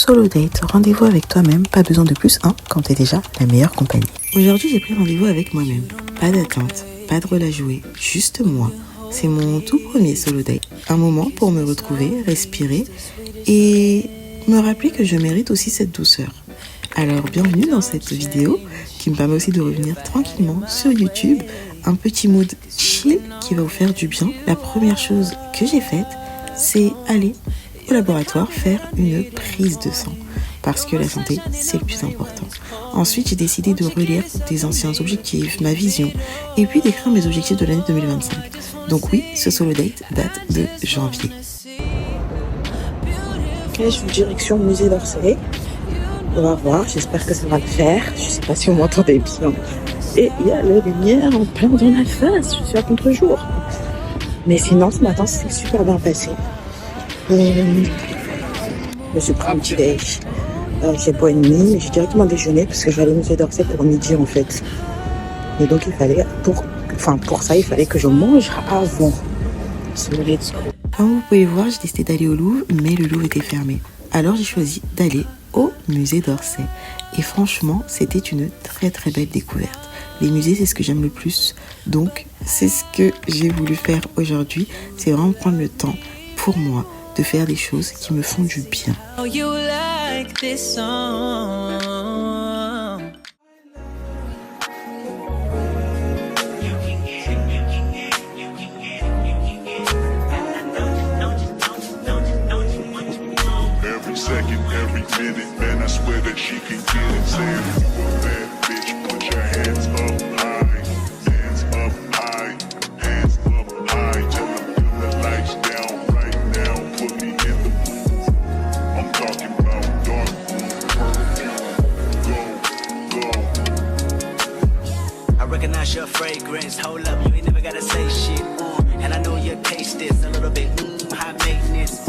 Solo date, rendez-vous avec toi-même, pas besoin de plus un quand t'es déjà la meilleure compagnie. Aujourd'hui, j'ai pris rendez-vous avec moi-même. Pas d'attente, pas de rôle à jouer, juste moi. C'est mon tout premier solo date. Un moment pour me retrouver, respirer et me rappeler que je mérite aussi cette douceur. Alors, bienvenue dans cette vidéo qui me permet aussi de revenir tranquillement sur YouTube. Un petit mood chill qui va vous faire du bien. La première chose que j'ai faite, c'est aller au laboratoire faire une prise de sang parce que la santé, c'est le plus important. Ensuite, j'ai décidé de relire des anciens objectifs, ma vision et puis d'écrire mes objectifs de l'année 2025. Donc oui, ce solo date date de janvier. Ok, je vous direction au musée d'Orsay. On va voir, j'espère que ça va le faire. Je sais pas si vous m'entendez bien. Et il y a la lumière en plein dans la face, je suis à contre-jour. Mais sinon, ce matin, c'est super bien passé. Je me suis pris un petit déj. J'ai pas une nuit, mais j'ai directement déjeuné parce que j'allais au musée d'Orsay pour midi en fait. Et donc il fallait, pour ça, il fallait que je mange avant. Comme vous pouvez voir, j'ai décidé d'aller au Louvre, mais le Louvre était fermé. Alors j'ai choisi d'aller au musée d'Orsay. Et franchement, c'était une très très belle découverte. Les musées, c'est ce que j'aime le plus. Donc, c'est ce que j'ai voulu faire aujourd'hui. C'est vraiment prendre le temps pour moi de faire des choses qui me font du bien. Oh, you like this song. Every second, every minute, man, I swear that she can get it. Say if you a bad bitch, put your hands up high, hands up high, hands up high. Tell them turn the lights down right now, put me in the mood. I'm talking about dark room perfume. Go, go. I recognize your fragrance. Hold up, you ain't never gotta say shit. And I know your taste is a little bit high maintenance.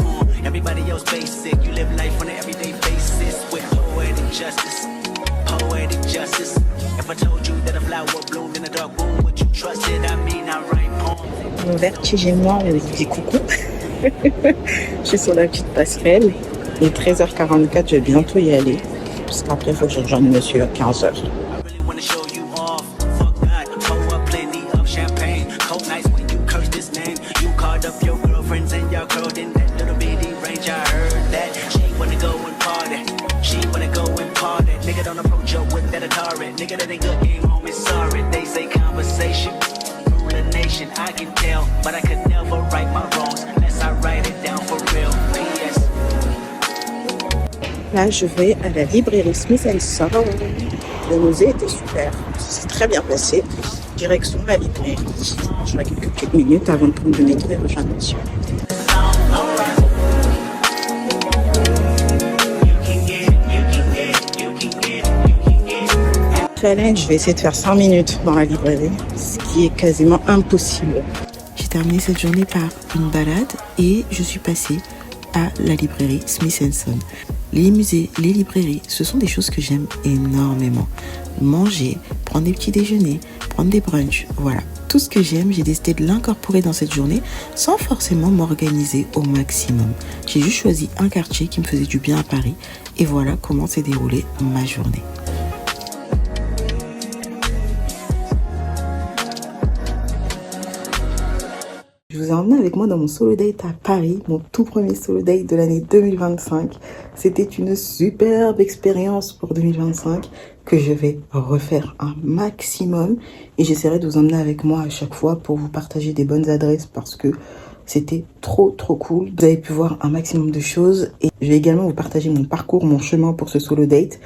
Everybody else basic. You live life on an everyday basis with poetic justice. Poetic justice. If I told you that a flower bloomed in a dark room, would you trust it? I mean, I write poems. Mon vertige et moi, on dit coucou. Je suis sur la petite passerelle. Il est 13h44, je vais bientôt y aller. Parce qu'après, il faut que je rejoigne monsieur à 15h. I really wanna show you off. Fuck God, pour up plenty of champagne. Cold nights when you curse this name. You called up your girlfriends and y'all curled in that little bitty range. I heard that she wanna go and party. She wanna go and party. Nigga don't approach her with that Atari. Nigga that ain't good game home is sorry. They say conversation rule the nation. I can tell, but I could never right my wrongs unless I write it down for real. P.S. Là, je vais à la librairie Smith & Son. Le musée était super. C'est très bien passé. Direction la librairie. J'aurai quelques minutes avant de prendre le métro et rejoindre monsieur. Challenge, je vais essayer de faire 5 minutes dans la librairie, ce qui est quasiment impossible. J'ai terminé cette journée par une balade et je suis passée à la librairie Smith & Son. Les musées, les librairies, ce sont des choses que j'aime énormément. Manger, prendre des petits déjeuners, prendre des brunchs, voilà. Tout ce que j'aime, j'ai décidé de l'incorporer dans cette journée sans forcément m'organiser au maximum. J'ai juste choisi un quartier qui me faisait du bien à Paris et voilà comment s'est déroulée ma journée. Je vous ai emmené avec moi dans mon solo date à Paris, mon tout premier solo date de l'année 2025. C'était une superbe expérience pour 2025 que je vais refaire un maximum et j'essaierai de vous emmener avec moi à chaque fois pour vous partager des bonnes adresses parce que c'était trop cool. Vous avez pu voir un maximum de choses et je vais également vous partager mon parcours, mon chemin pour ce solo date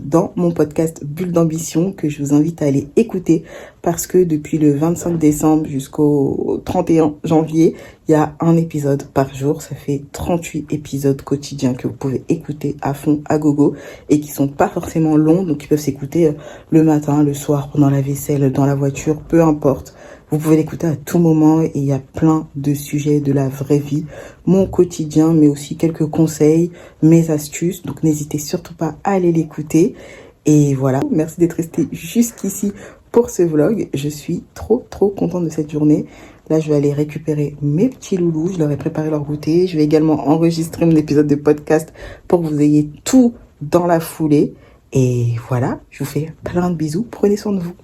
dans mon podcast Bulle d'ambition que je vous invite à aller écouter parce que depuis le 25 décembre jusqu'au 31 janvier, il y a un épisode par jour. Ça fait 38 épisodes quotidiens que vous pouvez écouter à fond, à gogo et qui sont pas forcément longs, donc ils peuvent s'écouter le matin, le soir, pendant la vaisselle, dans la voiture, peu importe. Vous pouvez l'écouter à tout moment et il y a plein de sujets de la vraie vie, mon quotidien, mais aussi quelques conseils, mes astuces. Donc n'hésitez surtout pas à aller l'écouter. Et voilà, merci d'être resté jusqu'ici pour ce vlog. Je suis trop contente de cette journée. Là, je vais aller récupérer mes petits loulous. Je leur ai préparé leur goûter. Je vais également enregistrer mon épisode de podcast pour que vous ayez tout dans la foulée. Et voilà, je vous fais plein de bisous. Prenez soin de vous.